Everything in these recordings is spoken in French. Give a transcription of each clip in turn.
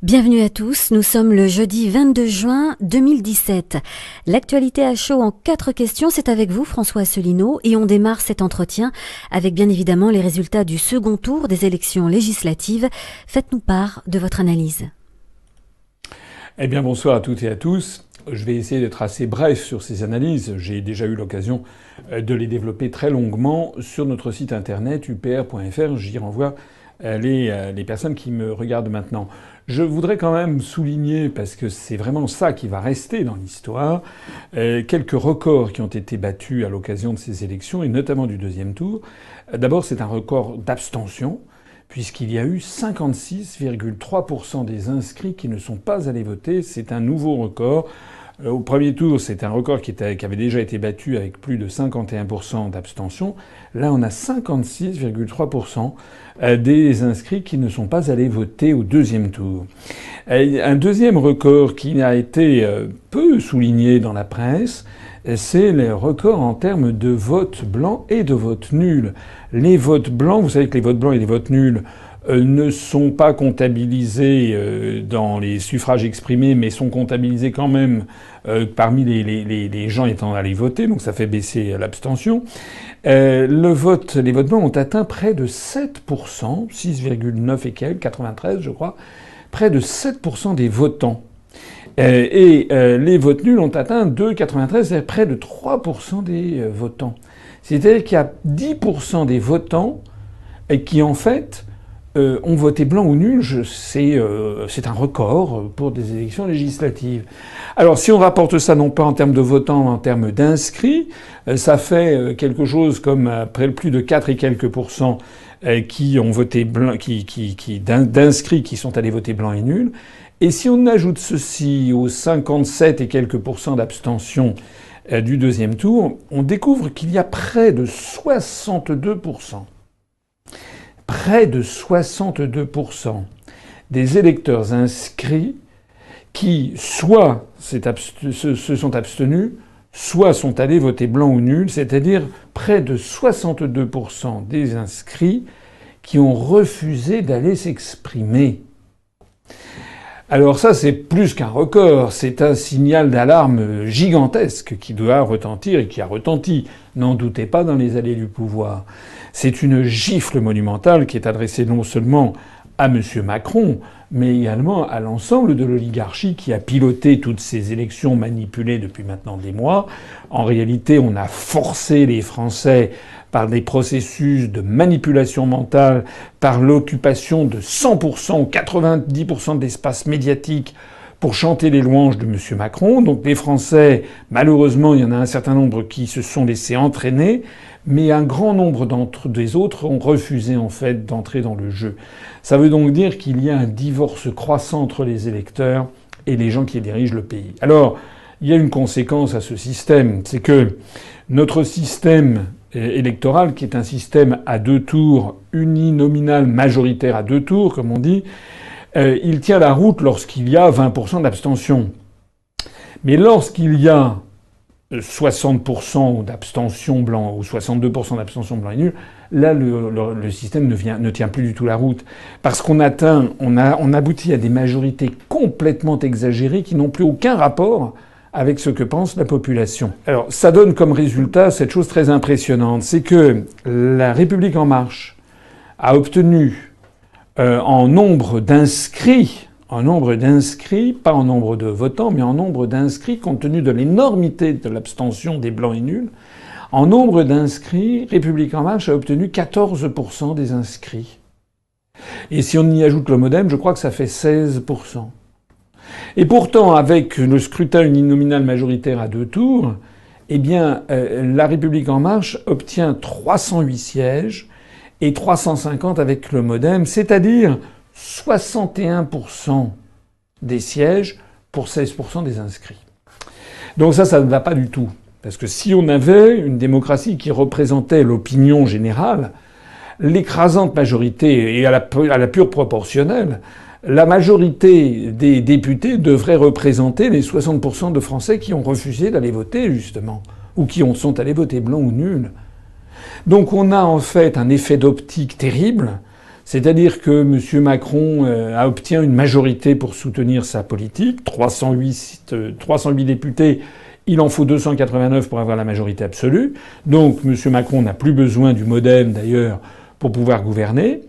Bienvenue à tous, nous sommes le jeudi 22 juin 2017. L'actualité à chaud en 4 questions, c'est avec vous François Asselineau et on démarre cet entretien avec bien évidemment les résultats du second tour des élections législatives. Faites-nous part de votre analyse. Eh bien bonsoir à toutes et à tous. Je vais essayer d'être assez bref sur ces analyses. J'ai déjà eu l'occasion de les développer très longuement sur notre site internet upr.fr. J'y renvoie les personnes qui me regardent maintenant. Je voudrais quand même souligner, parce que c'est vraiment ça qui va rester dans l'histoire, quelques records qui ont été battus à l'occasion de ces élections, et notamment du deuxième tour. D'abord, c'est un record d'abstention, puisqu'il y a eu 56,3% des inscrits qui ne sont pas allés voter. C'est un nouveau record. Au premier tour, c'est un record qui avait déjà été battu avec plus de 51% d'abstention. Là, on a 56,3% des inscrits qui ne sont pas allés voter au deuxième tour. Un deuxième record qui a été peu souligné dans la presse, c'est les records en termes de vote blanc et de vote nul. Les votes blancs, vous savez que les votes blancs et les votes nuls ne sont pas comptabilisés dans les suffrages exprimés, mais sont comptabilisés quand même parmi les gens étant allés voter, donc ça fait baisser l'abstention. Les votes blancs ont atteint près de 7%, 6,9 et quelques, 93 je crois, près de 7% des votants. Les votes nuls ont atteint 2,93, c'est près de 3% des votants. C'est-à-dire qu'il y a 10% des votants qui en fait ont voté blanc ou nul. C'est un record pour des élections législatives. Alors si on rapporte ça non pas en termes de votants, mais en termes d'inscrits, ça fait quelque chose comme plus de 4 et quelques pourcents qui ont voté blanc, d'inscrits qui sont allés voter blanc et nul. Et si on ajoute ceci aux 57 et quelques pourcents d'abstention du deuxième tour, on découvre qu'il y a près de 62%. Près de 62% des électeurs inscrits qui soit se sont abstenus, soit sont allés voter blanc ou nul, c'est-à-dire près de 62% des inscrits qui ont refusé d'aller s'exprimer. Alors ça, c'est plus qu'un record, c'est un signal d'alarme gigantesque qui doit retentir et qui a retenti, n'en doutez pas, dans les allées du pouvoir. C'est une gifle monumentale qui est adressée non seulement à M. Macron, mais également à l'ensemble de l'oligarchie qui a piloté toutes ces élections manipulées depuis maintenant des mois. En réalité, on a forcé les Français par des processus de manipulation mentale, par l'occupation de 100% ou 90% de l'espace médiatique pour chanter les louanges de M. Macron. Donc les Français, malheureusement, il y en a un certain nombre qui se sont laissés entraîner, mais un grand nombre des autres ont refusé en fait d'entrer dans le jeu. Ça veut donc dire qu'il y a un divorce croissant entre les électeurs et les gens qui dirigent le pays. Alors, il y a une conséquence à ce système, c'est que notre système électoral, qui est un système à 2 tours, uninominal majoritaire à 2 tours, comme on dit, il tient la route lorsqu'il y a 20% d'abstention. Mais lorsqu'il y a 60% d'abstention blanc ou 62% d'abstention blanc et nul, là le système ne tient plus du tout la route. Parce qu'on aboutit à des majorités complètement exagérées qui n'ont plus aucun rapport avec ce que pense la population. Alors ça donne comme résultat cette chose très impressionnante, c'est que la République En Marche a obtenu en nombre d'inscrits, pas en nombre de votants, mais en nombre d'inscrits, compte tenu de l'énormité de l'abstention des blancs et nuls, en nombre d'inscrits, République En Marche a obtenu 14% des inscrits. Et si on y ajoute le MoDem, je crois que ça fait 16%. Et pourtant, avec le scrutin uninominal majoritaire à 2 tours, eh bien, la République En Marche obtient 308 sièges et 350 avec le MoDem, c'est-à-dire 61% des sièges pour 16% des inscrits. Donc ça ne va pas du tout. Parce que si on avait une démocratie qui représentait l'opinion générale, l'écrasante majorité, et à la pure proportionnelle, la majorité des députés devrait représenter les 60% de Français qui ont refusé d'aller voter, justement, ou qui sont allés voter blanc ou nul. Donc on a en fait un effet d'optique terrible, C'est-à-dire que M. Macron obtient une majorité pour soutenir sa politique, 308 députés, il en faut 289 pour avoir la majorité absolue. Donc M. Macron n'a plus besoin du MoDem d'ailleurs pour pouvoir gouverner.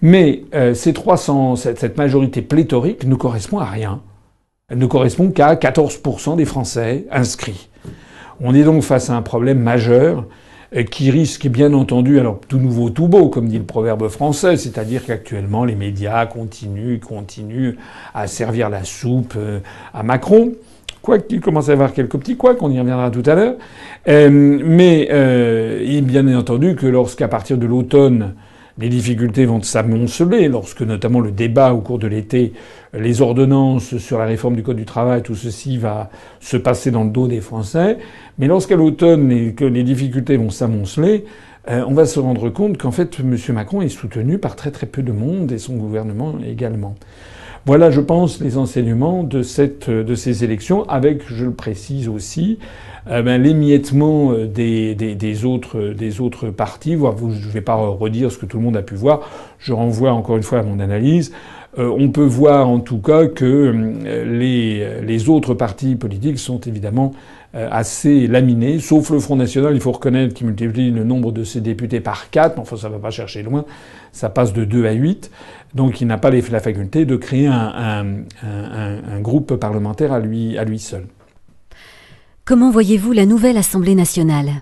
Mais cette majorité pléthorique ne correspond à rien. Elle ne correspond qu'à 14% des Français inscrits. On est donc face à un problème majeur qui risque bien entendu, alors tout nouveau tout beau, comme dit le proverbe français, c'est-à-dire qu'actuellement les médias continuent à servir la soupe à Macron, quoiqu'il commence à y avoir quelques petits couacs, on y reviendra tout à l'heure. Mais bien entendu que lorsqu'à partir de l'automne, les difficultés vont s'amonceler, lorsque notamment le débat au cours de l'été, les ordonnances sur la réforme du Code du travail, tout ceci va se passer dans le dos des Français. Mais lorsqu'à l'automne et que les difficultés vont s'amonceler, on va se rendre compte qu'en fait, M. Macron est soutenu par très très peu de monde et son gouvernement également. Voilà, je pense, les enseignements de ces élections, avec, je le précise aussi, l'émiettement des autres partis. Je ne vais pas redire ce que tout le monde a pu voir. Je renvoie encore une fois à mon analyse. On peut voir en tout cas que les autres partis politiques sont évidemment assez laminés, sauf le Front National, il faut reconnaître, qui multiplie le nombre de ses députés par 4, mais enfin ça va pas chercher loin, ça passe de 2 à 8, donc il n'a pas la faculté de créer un groupe parlementaire à lui seul. Comment voyez-vous la nouvelle Assemblée nationale ?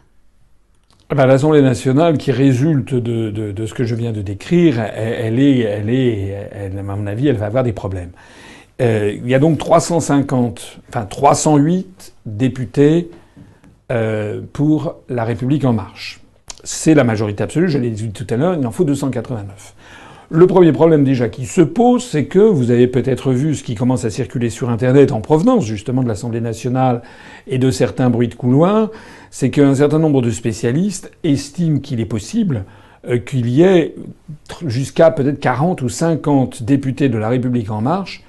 L'Assemblée nationale, qui résulte de ce que je viens de décrire, à mon avis, elle va avoir des problèmes. Il y a donc 308 députés pour La République En Marche. C'est la majorité absolue, je l'ai dit tout à l'heure, il en faut 289. Le premier problème déjà qui se pose, c'est que vous avez peut-être vu ce qui commence à circuler sur Internet en provenance justement de l'Assemblée nationale et de certains bruits de couloir, c'est qu'un certain nombre de spécialistes estiment qu'il est possible qu'il y ait jusqu'à peut-être 40 ou 50 députés de La République En Marche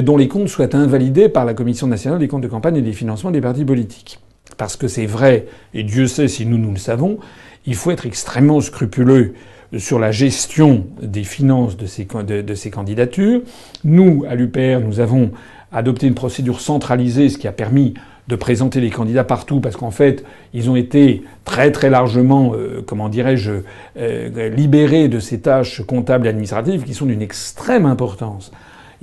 dont les comptes soient invalidés par la Commission nationale des comptes de campagne et des financements des partis politiques. Parce que c'est vrai, et Dieu sait si nous le savons, il faut être extrêmement scrupuleux sur la gestion des finances de ces candidatures. Nous, à l'UPR, nous avons adopté une procédure centralisée, ce qui a permis de présenter les candidats partout, parce qu'en fait, ils ont été très très largement, libérés de ces tâches comptables et administratives qui sont d'une extrême importance.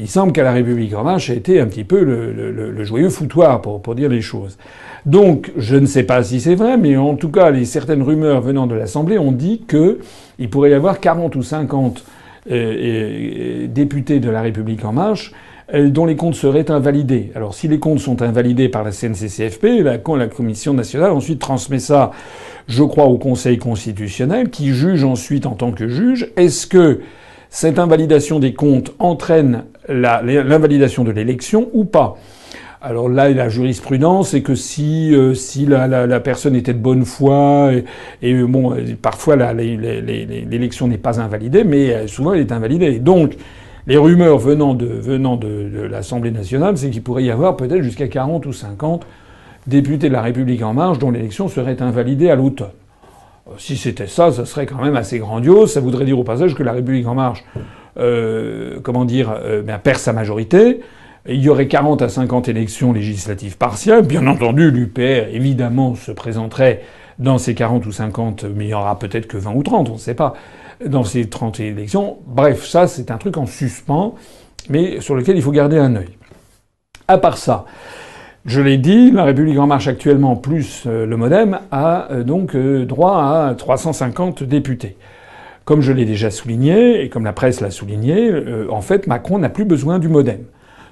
Il semble qu'à La République En Marche a été un petit peu le joyeux foutoir, pour dire les choses. Donc, je ne sais pas si c'est vrai, mais en tout cas, certaines rumeurs venant de l'Assemblée ont dit qu'il pourrait y avoir 40 ou 50 députés de La République En Marche dont les comptes seraient invalidés. Alors, si les comptes sont invalidés par la CNCCFP, la Commission nationale ensuite transmet ça, je crois, au Conseil constitutionnel, qui juge ensuite en tant que juge. Est-ce que cette invalidation des comptes entraîne l'invalidation de l'élection ou pas? Alors là, la jurisprudence est que si la personne était de bonne foi parfois l'élection n'est pas invalidée, mais souvent elle est invalidée. Donc les rumeurs venant de l'Assemblée nationale, c'est qu'il pourrait y avoir peut-être jusqu'à 40 ou 50 députés de La République En Marche dont l'élection serait invalidée à l'automne. Si c'était ça, ça serait quand même assez grandiose. Ça voudrait dire au passage que La République En Marche, perd sa majorité. Il y aurait 40 à 50 élections législatives partielles. Bien entendu, l'UPR, évidemment, se présenterait dans ces 40 ou 50, mais il y aura peut-être que 20 ou 30, on ne sait pas, dans ces 30 élections. Bref, ça, c'est un truc en suspens, mais sur lequel il faut garder un œil. À part ça, je l'ai dit, La République En Marche actuellement, plus le MoDem, a donc droit à 350 députés. Comme je l'ai déjà souligné, et comme la presse l'a souligné, en fait, Macron n'a plus besoin du MoDem.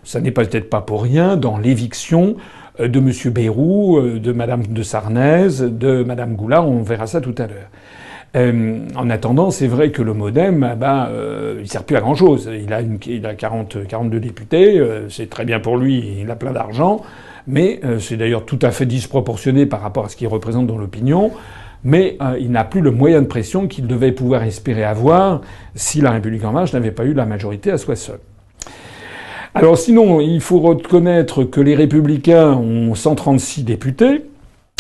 Ça n'est peut-être pas pour rien dans l'éviction de M. Bayrou, de Mme de Sarnez, de Mme Goulard, on verra ça tout à l'heure. En attendant, c'est vrai que le MoDem, il sert plus à grand-chose. Il a 42 députés, c'est très bien pour lui, il a plein d'argent, mais c'est d'ailleurs tout à fait disproportionné par rapport à ce qu'il représente dans l'opinion. Mais il n'a plus le moyen de pression qu'il devait pouvoir espérer avoir si La République En Marche n'avait pas eu la majorité à soi seule. Alors sinon, il faut reconnaître que les Républicains ont 136 députés.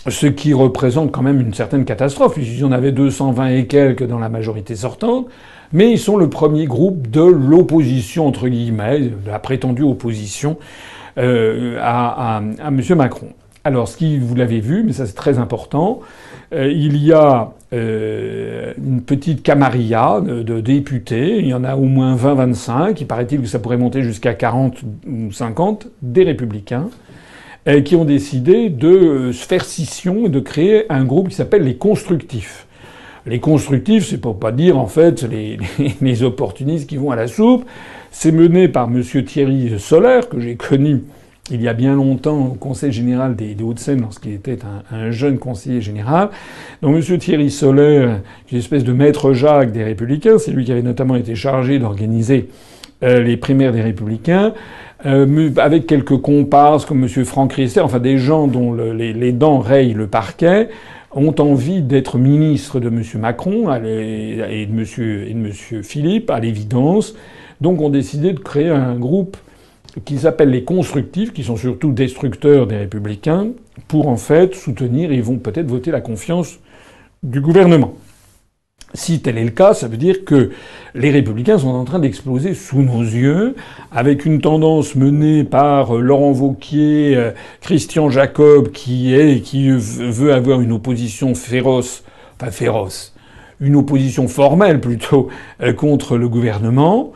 ce qui représente quand même une certaine catastrophe. Il y en avait 220 et quelques dans la majorité sortante, mais ils sont le premier groupe de l'opposition, entre guillemets, de la prétendue opposition à M. Macron. Alors, vous l'avez vu, mais ça c'est très important, il y a une petite camarilla de députés, il y en a au moins 20-25, il paraît-il que ça pourrait monter jusqu'à 40 ou 50, des Républicains, qui ont décidé de se faire scission et de créer un groupe qui s'appelle les Constructifs. Les Constructifs, c'est pour pas dire en fait les opportunistes qui vont à la soupe. C'est mené par monsieur Thierry Solère, que j'ai connu il y a bien longtemps au Conseil général des Hauts-de-Seine lorsqu'il était un jeune conseiller général. Donc monsieur Thierry Solère, qui est une espèce de maître Jacques des Républicains, c'est lui qui avait notamment été chargé d'organiser les primaires des Républicains, avec quelques comparses comme monsieur Franck Riester, enfin des gens dont les dents rayent le parquet, ont envie d'être ministres de M. Macron et de M. Philippe, à l'évidence. Donc ont décidé de créer un groupe qui s'appelle les Constructifs, qui sont surtout destructeurs des Républicains, pour en fait soutenir, et ils vont peut-être voter la confiance du gouvernement. Si tel est le cas, ça veut dire que les Républicains sont en train d'exploser sous nos yeux, avec une tendance menée par Laurent Wauquiez, Christian Jacob, qui veut avoir une opposition féroce, une opposition formelle plutôt, contre le gouvernement.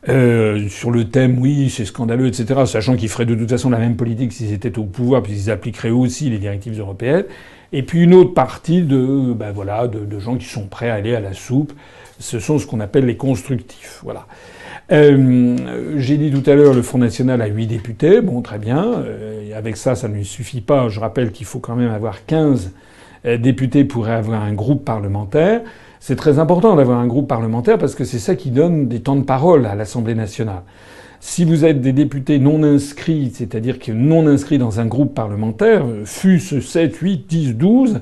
Sur le thème, oui, c'est scandaleux, etc., sachant qu'ils feraient de toute façon la même politique s'ils étaient au pouvoir, puisqu'ils appliqueraient aussi les directives européennes. Et puis une autre partie de gens qui sont prêts à aller à la soupe. Ce sont ce qu'on appelle les constructifs. Voilà. J'ai dit tout à l'heure, le Front National a 8 députés. Bon, très bien. Avec ça ne lui suffit pas. Je rappelle qu'il faut quand même avoir 15 députés pour avoir un groupe parlementaire. C'est très important d'avoir un groupe parlementaire parce que c'est ça qui donne des temps de parole à l'Assemblée nationale. Si vous êtes des députés non inscrits, c'est-à-dire que non inscrits dans un groupe parlementaire, fût-ce 7, 8, 10, 12,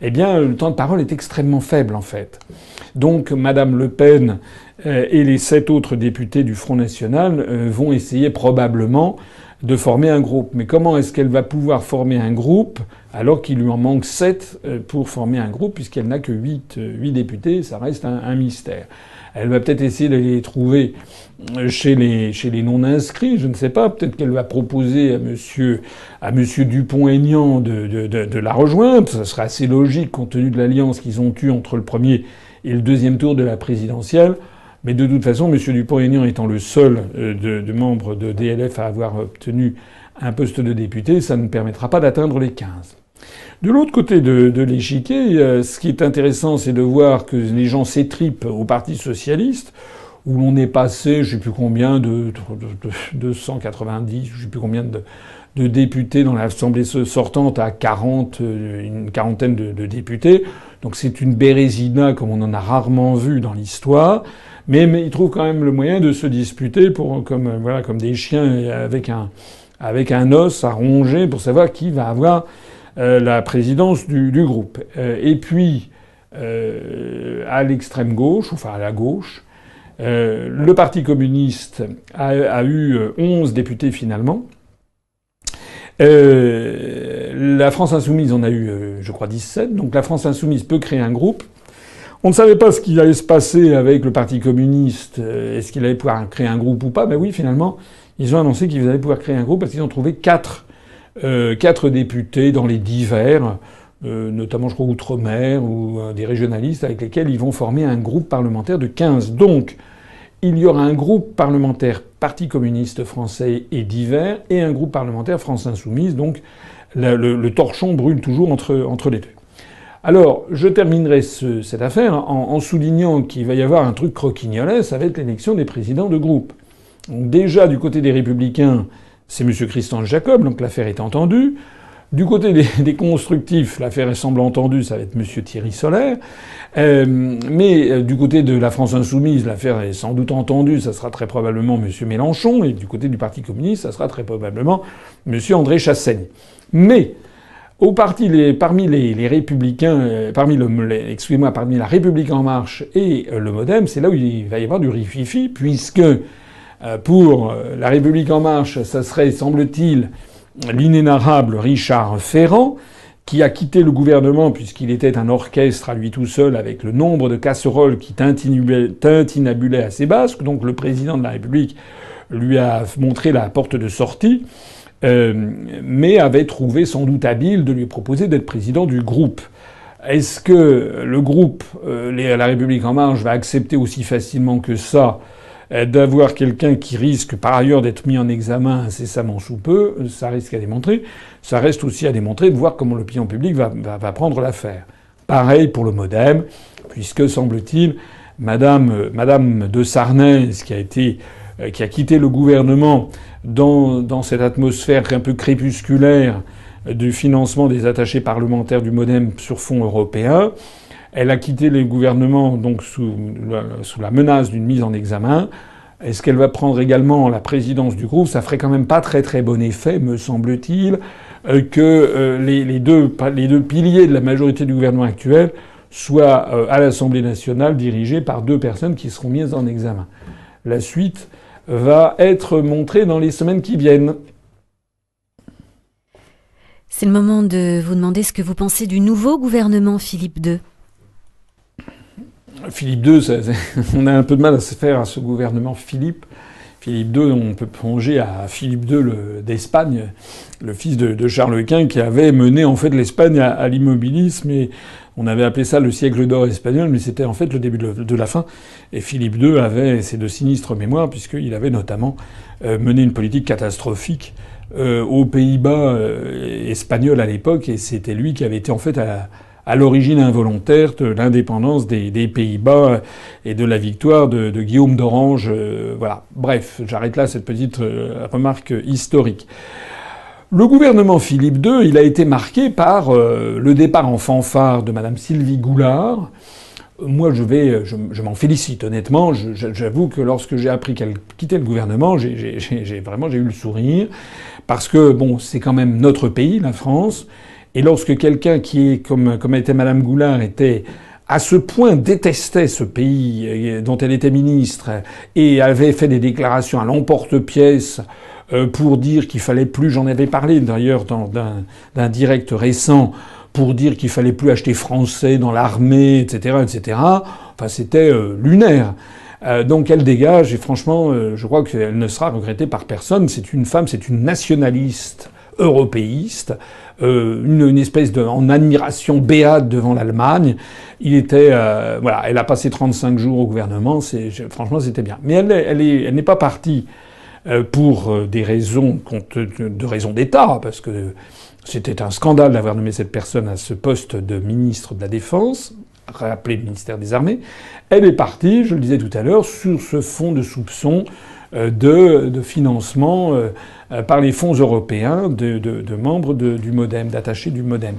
eh bien, le temps de parole est extrêmement faible, en fait. Donc, Madame Le Pen et les 7 autres députés du Front National vont essayer probablement de former un groupe. Mais comment est-ce qu'elle va pouvoir former un groupe alors qu'il lui en manque 7 pour former un groupe, puisqu'elle n'a que 8 députés? Ça reste un mystère. Elle va peut-être essayer de les trouver chez les non-inscrits, je ne sais pas. Peut-être qu'elle va proposer à monsieur Dupont-Aignan de la rejoindre. Ça serait assez logique compte tenu de l'alliance qu'ils ont eue entre le premier et le deuxième tour de la présidentielle. Mais de toute façon, M. Dupont-Aignan étant le seul de membres de DLF à avoir obtenu un poste de député, ça ne permettra pas d'atteindre les 15. De l'autre côté de l'échiquier, ce qui est intéressant, c'est de voir que les gens s'étripent au Parti socialiste, où l'on est passé, je ne sais plus combien, de 290, je ne sais plus combien de députés dans l'Assemblée sortante à 40, une quarantaine de députés. Donc c'est une bérésina comme on en a rarement vu dans l'histoire. Mais ils trouvent quand même le moyen de se disputer comme des chiens avec un os à ronger pour savoir qui va avoir la présidence du groupe. Et puis, à l'extrême gauche, enfin à la gauche, le Parti communiste a eu 11 députés finalement. La France insoumise en a eu, je crois, 17. Donc la France insoumise peut créer un groupe. On ne savait pas ce qu'il allait se passer avec le Parti communiste. Est-ce qu'il allait pouvoir créer un groupe ou pas? Ben oui, finalement, ils ont annoncé qu'ils allaient pouvoir créer un groupe parce qu'ils ont trouvé 4 députés dans les divers, notamment, je crois, Outre-mer ou des régionalistes avec lesquels ils vont former un groupe parlementaire de 15. Donc, il y aura un groupe parlementaire Parti communiste français et divers et un groupe parlementaire France insoumise. Donc, le torchon brûle toujours entre les deux. Alors, je terminerai cette affaire en soulignant qu'il va y avoir un truc croquignolet, ça va être l'élection des présidents de groupe. Donc déjà, du côté des Républicains, c'est M. Christian Jacob, donc l'affaire est entendue. Du côté des constructifs, l'affaire semble entendue, ça va être M. Thierry Solère. Mais du côté de la France insoumise, l'affaire est sans doute entendue, ça sera très probablement M. Mélenchon. Et du côté du Parti communiste, ça sera très probablement M. André Chassaigne. Mais parmi les Républicains, parmi la République en marche et le MoDem, c'est là où il va y avoir du rififi, puisque pour la République en marche, ça serait, semble-t-il, l'inénarrable Richard Ferrand, qui a quitté le gouvernement puisqu'il était un orchestre à lui tout seul avec le nombre de casseroles qui tintinabulaient à ses basques. Donc le président de la République lui a montré la porte de sortie, mais avait trouvé sans doute habile de lui proposer d'être président du groupe. Est-ce que le groupe, la République en marche, va accepter aussi facilement que ça d'avoir quelqu'un qui risque par ailleurs d'être mis en examen incessamment sous peu? Ça risque à démontrer. Ça reste aussi à démontrer de voir comment l'opinion publique va prendre l'affaire. Pareil pour le MoDem, puisque semble-t-il, Madame de Sarnez, qui a quitté le gouvernement dans cette atmosphère un peu crépusculaire du financement des attachés parlementaires du MoDem sur fonds européens. Elle a quitté le gouvernement donc sous la menace d'une mise en examen. Est-ce qu'elle va prendre également la présidence du groupe? Ça ferait quand même pas très très bon effet, me semble-t-il, que les deux piliers de la majorité du gouvernement actuel soient à l'Assemblée nationale dirigés par deux personnes qui seront mises en examen. La suite va être montrée dans les semaines qui viennent. C'est le moment de vous demander ce que vous pensez du nouveau gouvernement Philippe II. Philippe II, on a un peu de mal à se faire à ce gouvernement Philippe. Philippe II, on peut plonger à Philippe II d'Espagne, le fils de Charles Quint, qui avait mené en fait l'Espagne à l'immobilisme, et on avait appelé ça le siècle d'or espagnol, mais c'était en fait le début de la fin. Et Philippe II avait ces de sinistres mémoires, puisqu'il avait notamment mené une politique catastrophique aux Pays-Bas espagnols à l'époque, et c'était lui qui avait été en fait à l'origine involontaire de l'indépendance des Pays-Bas et de la victoire de Guillaume d'Orange. Voilà. Bref, j'arrête là cette petite remarque historique. Le gouvernement Philippe II, il a été marqué par le départ en fanfare de Madame Sylvie Goulard. Moi, je m'en félicite, honnêtement. J'avoue que lorsque j'ai appris qu'elle quittait le gouvernement, j'ai eu le sourire. Parce que, bon, c'est quand même notre pays, la France. Et lorsque quelqu'un qui est, comme était Madame Goulard, à ce point détestait ce pays dont elle était ministre et avait fait des déclarations à l'emporte-pièce pour dire qu'il fallait plus, j'en avais parlé d'ailleurs d'un direct récent, pour dire qu'il fallait plus acheter français dans l'armée, etc., etc. Enfin, c'était lunaire. Donc elle dégage, et franchement, je crois qu'elle ne sera regrettée par personne. C'est une femme, c'est une nationaliste européiste, une espèce en admiration béate devant l'Allemagne. Voilà, elle a passé 35 jours au gouvernement. Franchement, c'était bien. Mais elle n'est pas partie pour des raisons d'État, parce que c'était un scandale d'avoir nommé cette personne à ce poste de ministre de la Défense, rappelé ministère des Armées. Elle est partie, je le disais tout à l'heure, sur ce fond de soupçons de financement par les fonds européens de membres du MoDem, d'attachés du MoDem.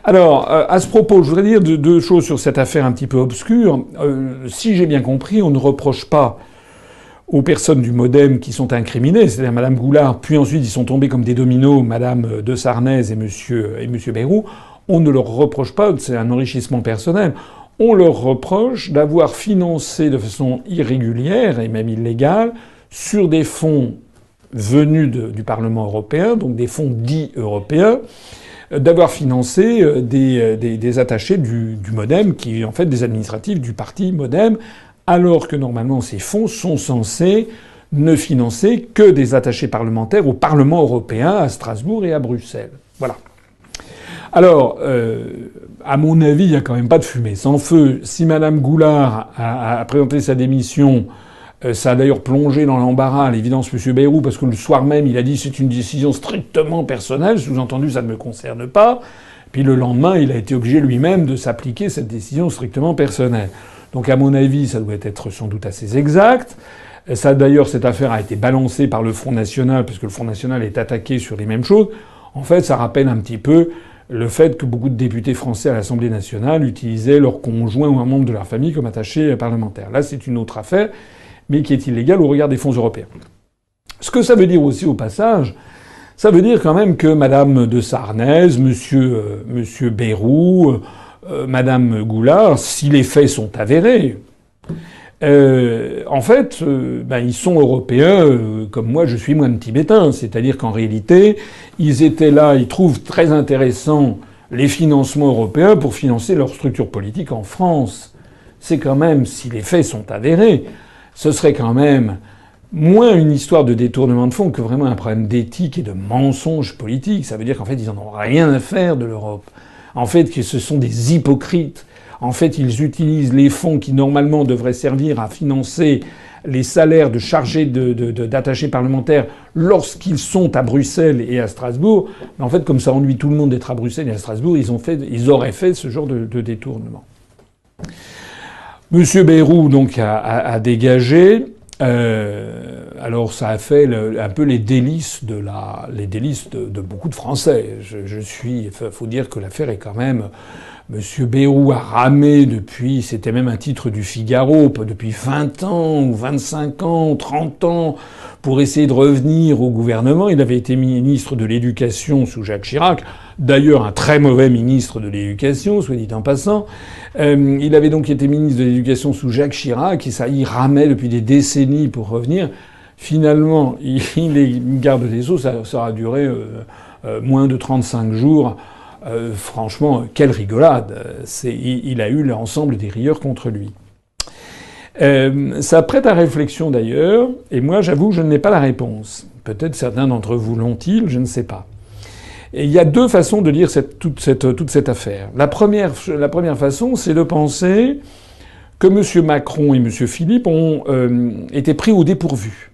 Alors, à ce propos, je voudrais dire deux choses sur cette affaire un petit peu obscure. Si j'ai bien compris, on ne reproche pas aux personnes du MoDem qui sont incriminées, c'est-à-dire Madame Goulard, puis ensuite ils sont tombés comme des dominos, Madame de Sarnez et Monsieur Bayrou. On ne leur reproche pas, c'est un enrichissement personnel. On leur reproche d'avoir financé de façon irrégulière et même illégale, sur des fonds venus du Parlement européen, donc des fonds dits européens, d'avoir financé des attachés du MoDem, qui en fait des administratifs du parti MoDem, alors que normalement ces fonds sont censés ne financer que des attachés parlementaires au Parlement européen, à Strasbourg et à Bruxelles. Voilà. Alors, à mon avis, il n'y a quand même pas de fumée sans feu. Si Madame Goulard a présenté sa démission, ça a d'ailleurs plongé dans l'embarras, à l'évidence, M. Bayrou, parce que le soir même, il a dit c'est une décision strictement personnelle, sous-entendu ça ne me concerne pas. Puis le lendemain, il a été obligé lui-même de s'appliquer cette décision strictement personnelle. Donc à mon avis, ça doit être sans doute assez exact. Ça, d'ailleurs, cette affaire a été balancée par le Front National, parce que le Front National est attaqué sur les mêmes choses. En fait, ça rappelle un petit peu le fait que beaucoup de députés français à l'Assemblée nationale utilisaient leur conjoint ou un membre de leur famille comme attaché parlementaire. Là, c'est une autre affaire, mais qui est illégale au regard des fonds européens. Ce que ça veut dire aussi au passage, ça veut dire quand même que Madame de Sarnez, Monsieur Bayrou, Madame Goulard, si les faits sont avérés, en fait, ils sont européens comme moi, je suis moine tibétain. C'est-à-dire qu'en réalité, ils étaient là, ils trouvent très intéressant les financements européens pour financer leur structure politique en France. C'est quand même, si les faits sont avérés, ce serait quand même moins une histoire de détournement de fonds que vraiment un problème d'éthique et de mensonge politique. Ça veut dire qu'en fait, ils en ont rien à faire de l'Europe. En fait, que ce sont des hypocrites. En fait, ils utilisent les fonds qui normalement devraient servir à financer les salaires de chargés d'attachés parlementaires lorsqu'ils sont à Bruxelles et à Strasbourg. Mais en fait, comme ça ennuie tout le monde d'être à Bruxelles et à Strasbourg, ils auraient fait ce genre de détournement. Monsieur Bayrou, donc, a dégagé. Alors ça a fait un peu les délices de beaucoup de Français. Faut dire que l'affaire est quand même. Monsieur Bayrou a ramé depuis, c'était même un titre du Figaro, depuis 20 ans ou 25 ans, 30 ans, pour essayer de revenir au gouvernement. Il avait été ministre de l'Éducation sous Jacques Chirac, d'ailleurs un très mauvais ministre de l'Éducation, soit dit en passant. Il avait donc été ministre de l'Éducation sous Jacques Chirac, et ça, il ramait depuis des décennies pour revenir. Finalement, il est garde des Sceaux, ça a duré moins de 35 jours. Franchement, quelle rigolade. Il a eu l'ensemble des rieurs contre lui. Ça prête à réflexion d'ailleurs, et moi j'avoue je n'ai pas la réponse. Peut-être certains d'entre vous l'ont-ils, je ne sais pas. Et il y a deux façons de lire toute cette affaire. La première façon, c'est de penser que M. Macron et M. Philippe ont été pris au dépourvu.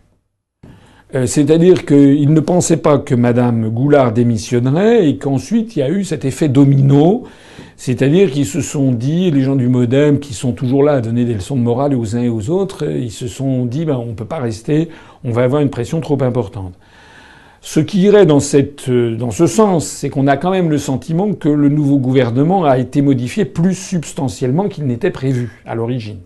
C'est-à-dire qu'ils ne pensaient pas que Mme Goulard démissionnerait et qu'ensuite il y a eu cet effet domino. C'est-à-dire qu'ils se sont dit, les gens du MoDem qui sont toujours là à donner des leçons de morale aux uns et aux autres, ils se sont dit on peut pas rester, on va avoir une pression trop importante. Ce qui irait dans ce sens, c'est qu'on a quand même le sentiment que le nouveau gouvernement a été modifié plus substantiellement qu'il n'était prévu à l'origine.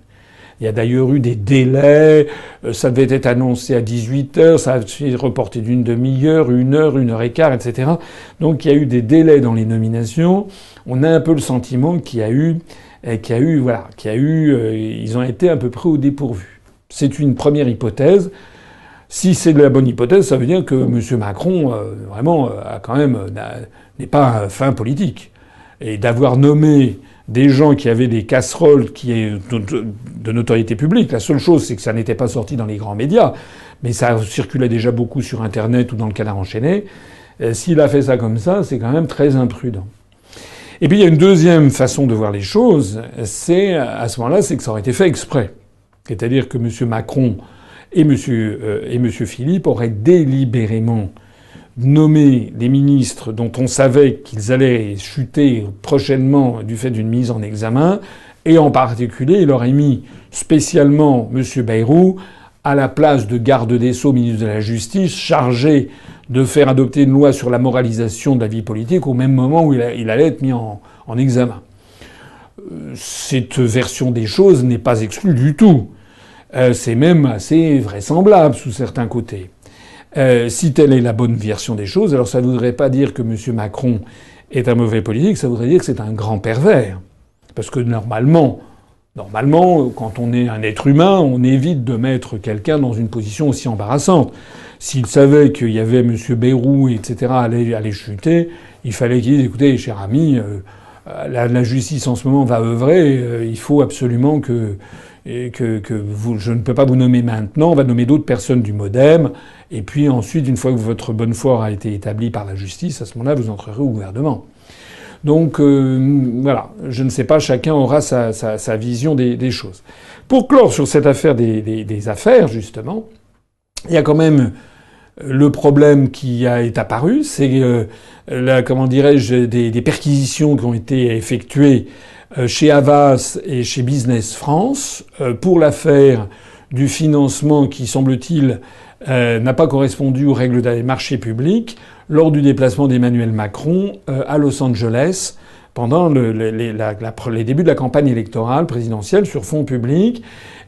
Il y a d'ailleurs eu des délais, ça devait être annoncé à 18h, ça a été reporté d'une demi-heure, 1 heure et quart, etc. Donc il y a eu des délais dans les nominations. On a un peu le sentiment ils ont été à peu près au dépourvu. C'est une première hypothèse. Si c'est de la bonne hypothèse, ça veut dire que M. Macron, n'est pas un fin politique. Et d'avoir nommé des gens qui avaient des casseroles de notoriété publique. La seule chose, c'est que ça n'était pas sorti dans les grands médias, mais ça circulait déjà beaucoup sur Internet ou dans le Canard enchaîné. S'il a fait ça comme ça, c'est quand même très imprudent. Et puis il y a une deuxième façon de voir les choses, c'est à ce moment-là, c'est que ça aurait été fait exprès. C'est-à-dire que M. Macron et M. Philippe auraient délibérément nommé des ministres dont on savait qu'ils allaient chuter prochainement du fait d'une mise en examen, et en particulier, il aurait mis spécialement M. Bayrou à la place de garde des Sceaux, ministre de la Justice, chargé de faire adopter une loi sur la moralisation de la vie politique au même moment où il allait être mis en examen. Cette version des choses n'est pas exclue du tout. C'est même assez vraisemblable sous certains côtés. Si telle est la bonne version des choses, alors ça ne voudrait pas dire que M. Macron est un mauvais politique, ça voudrait dire que c'est un grand pervers. Parce que normalement, quand on est un être humain, on évite de mettre quelqu'un dans une position aussi embarrassante. S'il savait qu'il y avait M. Bayrou, etc., allait chuter, il fallait qu'il dise, écoutez, cher ami, la justice en ce moment va œuvrer, il faut absolument que je ne peux pas vous nommer maintenant, on va nommer d'autres personnes du MoDem, et puis ensuite, une fois que votre bonne foi aura été établie par la justice, à ce moment-là, vous entrerez au gouvernement. Donc voilà, je ne sais pas, chacun aura sa vision des choses. Pour clore sur cette affaire des affaires, justement, il y a quand même le problème qui est apparu, c'est des perquisitions qui ont été effectuées chez Havas et chez Business France pour l'affaire du financement qui, semble-t-il, n'a pas correspondu aux règles des marchés publics lors du déplacement d'Emmanuel Macron à Los Angeles pendant les débuts de la campagne électorale présidentielle sur fonds publics.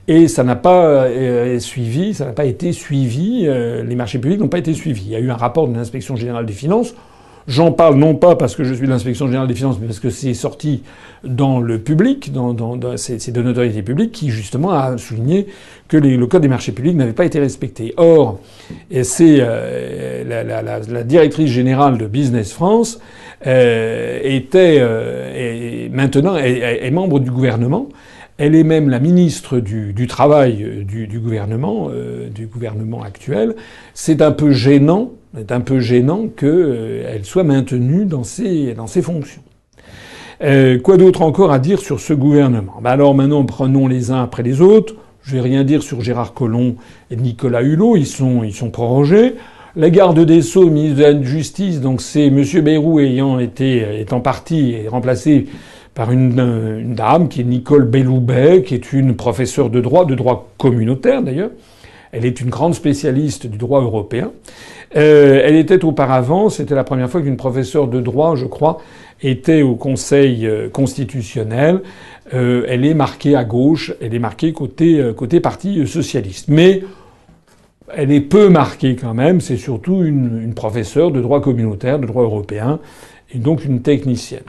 Et ça n'a pas été suivi, les marchés publics n'ont pas été suivis. Il y a eu un rapport de l'Inspection générale des finances. J'en parle non pas parce que je suis de l'Inspection générale des finances, mais parce que c'est sorti dans le public, c'est de notoriété publique, qui justement a souligné que le code des marchés publics n'avait pas été respecté. Or, c'est la directrice générale de Business France maintenant est membre du gouvernement. Elle est même la ministre du Travail du gouvernement actuel. C'est un peu gênant qu'elle soit maintenue dans ses fonctions. Quoi d'autre encore à dire sur ce gouvernement? Alors maintenant, prenons les uns après les autres. Je vais rien dire sur Gérard Collomb et Nicolas Hulot. Ils sont prorogés. La garde des Sceaux, ministre de la Justice, donc c'est M. Bayrou étant parti et remplacé par une dame qui est Nicole Belloubet, qui est une professeure de droit communautaire d'ailleurs. Elle est une grande spécialiste du droit européen. Elle était auparavant, c'était la première fois qu'une professeure de droit, je crois, était au Conseil constitutionnel. Elle est marquée à gauche, elle est marquée côté Parti socialiste. Mais elle est peu marquée quand même, c'est surtout une professeure de droit communautaire, de droit européen, et donc une technicienne.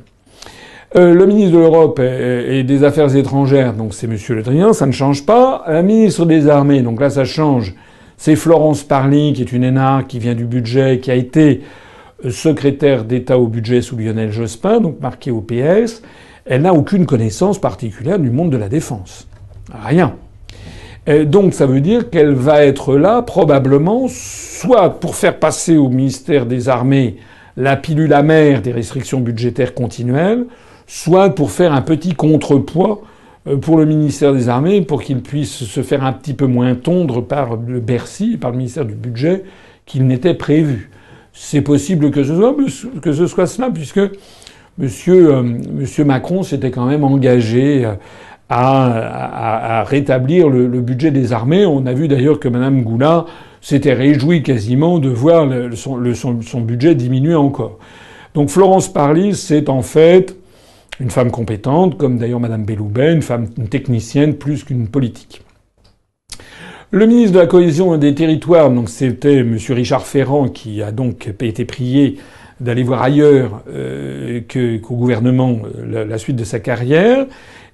Le ministre de l'Europe et des Affaires étrangères, donc c'est M. Le Drian, ça ne change pas. La ministre des Armées, donc là ça change, c'est Florence Parly, qui est une énarque, qui vient du budget, qui a été secrétaire d'État au budget sous Lionel Jospin, donc marquée au PS. Elle n'a aucune connaissance particulière du monde de la défense. Rien. Donc ça veut dire qu'elle va être là probablement soit pour faire passer au ministère des Armées la pilule amère des restrictions budgétaires continuelles, soit pour faire un petit contrepoids pour le ministère des Armées pour qu'il puisse se faire un petit peu moins tondre par le Bercy, par le ministère du Budget qu'il n'était prévu. C'est possible que ce soit cela, puisque Monsieur Macron s'était quand même engagé à rétablir le budget des armées. On a vu d'ailleurs que Madame Goulard s'était réjouie quasiment de voir son budget diminuer encore. Donc Florence Parly, c'est en fait une femme compétente, comme d'ailleurs Madame Belloubet, une technicienne plus qu'une politique. Le ministre de la Cohésion des Territoires, donc c'était Monsieur Richard Ferrand, qui a donc été prié d'aller voir ailleurs qu'au gouvernement la suite de sa carrière.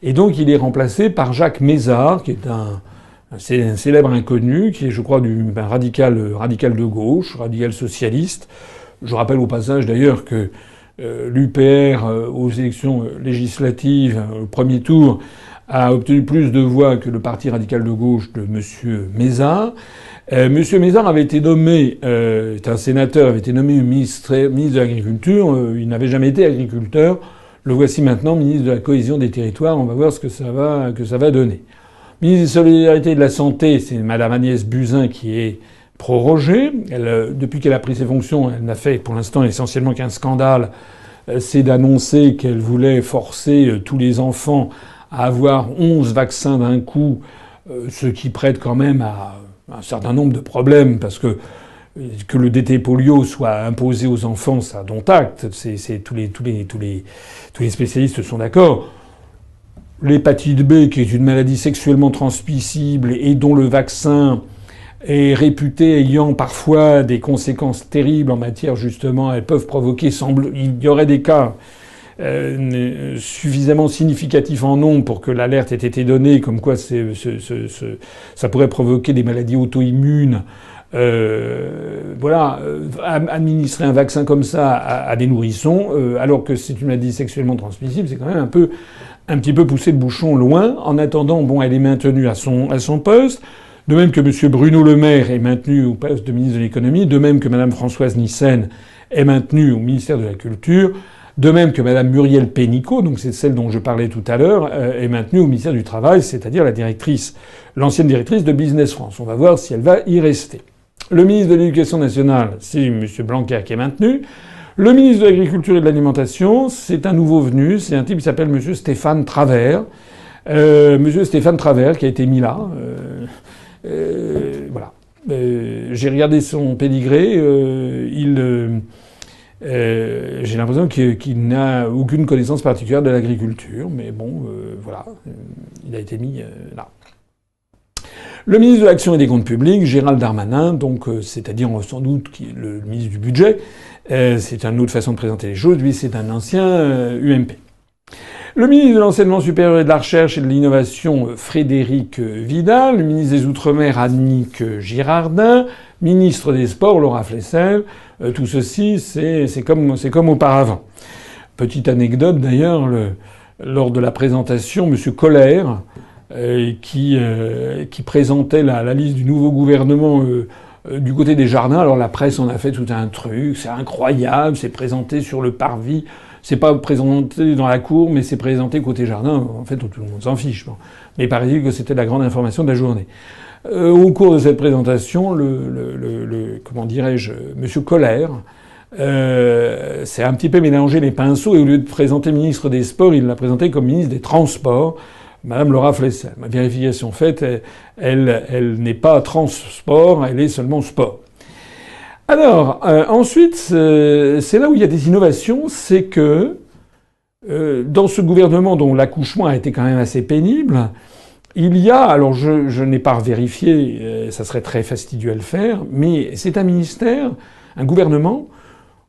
Et donc il est remplacé par Jacques Mézard, qui est un célèbre inconnu, qui est, je crois, radical de gauche, radical socialiste. Je rappelle au passage d'ailleurs que l'UPR aux élections législatives, au premier tour, a obtenu plus de voix que le parti radical de gauche de M. Mézard. M. Mézard avait été nommé, est un sénateur, avait été nommé ministre de l'Agriculture. Il n'avait jamais été agriculteur. Le voici maintenant ministre de la Cohésion des Territoires. On va voir ce que ça va donner. Ministre des Solidarités et de la Santé, c'est Madame Agnès Buzyn qui est prorogée. Depuis qu'elle a pris ses fonctions, elle n'a fait pour l'instant essentiellement qu'un scandale. C'est d'annoncer qu'elle voulait forcer tous les enfants à avoir 11 vaccins d'un coup, ce qui prête quand même à un certain nombre de problèmes, parce que le DT polio soit imposé aux enfants, ça dont acte. Tous les spécialistes sont d'accord. L'hépatite B, qui est une maladie sexuellement transmissible et dont le vaccin est réputé ayant parfois des conséquences terribles en matière, justement, elles peuvent provoquer, il y aurait des cas suffisamment significatifs en nombre pour que l'alerte ait été donnée, comme quoi ça pourrait provoquer des maladies auto-immunes. Administrer un vaccin comme ça à des nourrissons, alors que c'est une maladie sexuellement transmissible, c'est quand même un petit peu pousser le bouchon loin. En attendant, elle est maintenue à son poste. De même que M. Bruno Le Maire est maintenu au poste de ministre de l'économie. De même que Mme Françoise Nyssen est maintenue au ministère de la Culture. De même que Mme Muriel Pénicaud, donc c'est celle dont je parlais tout à l'heure, est maintenue au ministère du Travail, c'est-à-dire l'ancienne directrice de Business France. On va voir si elle va y rester. Le ministre de l'Éducation nationale, c'est M. Blanquer qui est maintenu. Le ministre de l'Agriculture et de l'Alimentation, c'est un nouveau venu, c'est un type qui s'appelle M. Stéphane Travert. M. Stéphane Travert qui a été mis là. Voilà. J'ai regardé son pédigré. J'ai l'impression qu'il n'a aucune connaissance particulière de l'agriculture, mais bon, voilà. Il a été mis là. Le ministre de l'Action et des Comptes Publics, Gérald Darmanin, donc c'est-à-dire sans doute le ministre du Budget, c'est une autre façon de présenter les choses. Lui, c'est un ancien UMP. Le ministre de l'Enseignement supérieur et de la Recherche et de l'Innovation, Frédérique Vidal. Le ministre des Outre-mer, Annick Girardin. Ministre des Sports, Laura Flessel. Tout ceci, c'est comme auparavant. Petite anecdote d'ailleurs, lors de la présentation, M. Colère, qui présentait la liste du nouveau gouvernement du côté des jardins. Alors la presse en a fait tout un truc, c'est incroyable, c'est présenté sur le parvis, c'est pas présenté dans la cour, mais c'est présenté côté jardin. En fait, tout le monde s'en fiche. Bon. Mais il paraît que c'était la grande information de la journée. Au cours de cette présentation, comment dirais-je, M. Colère c'est un petit peu mélangé les pinceaux et au lieu de présenter ministre des Sports, il l'a présenté comme ministre des Transports, Madame Laura Flessel. Ma vérification faite, elle n'est pas transport, elle est seulement sport. Alors, ensuite, c'est là où il y a des innovations, c'est que dans ce gouvernement dont l'accouchement a été quand même assez pénible, il y a, alors je n'ai pas vérifié, ça serait très fastidieux à le faire, mais c'est un ministère, un gouvernement,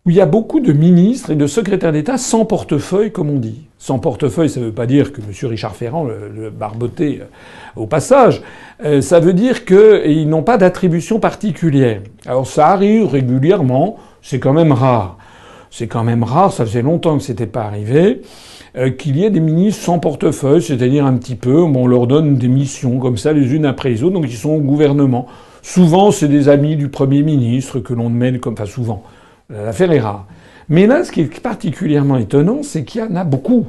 où il y a beaucoup de ministres et de secrétaires d'État sans portefeuille, comme on dit. Sans portefeuille, ça ne veut pas dire que M. Richard Ferrand le barbotait au passage. Ça veut dire qu'ils n'ont pas d'attribution particulière. Alors ça arrive régulièrement, c'est quand même rare. C'est quand même rare, ça faisait longtemps que c'était pas arrivé, qu'il y ait des ministres sans portefeuille, c'est-à-dire un petit peu, on leur donne des missions comme ça, les unes après les autres, donc ils sont au gouvernement. Souvent, c'est des amis du Premier ministre que l'on mène comme... Enfin, souvent. L'affaire est rare. Mais là, ce qui est particulièrement étonnant, c'est qu'il y en a beaucoup.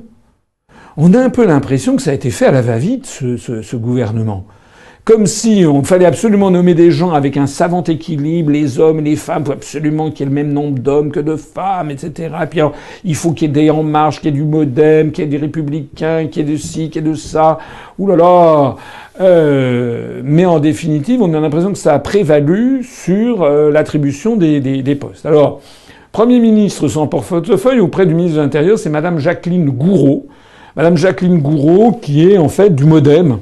On a un peu l'impression que ça a été fait à la va-vite, ce gouvernement. Comme si on fallait absolument nommer des gens avec un savant équilibre, les hommes et les femmes, faut absolument qu'il y ait le même nombre d'hommes que de femmes, etc. Et puis alors, il faut qu'il y ait des En Marche, qu'il y ait du Modem, qu'il y ait des Républicains, qu'il y ait de ci, qu'il y ait de ça. Ouh là là. Mais en définitive, on a l'impression que ça a prévalu sur l'attribution des postes. Alors, Premier ministre sans portefeuille auprès du ministre de l'Intérieur, c'est Madame Jacqueline Gouraud. Madame Jacqueline Gouraud, qui est en fait du Modem,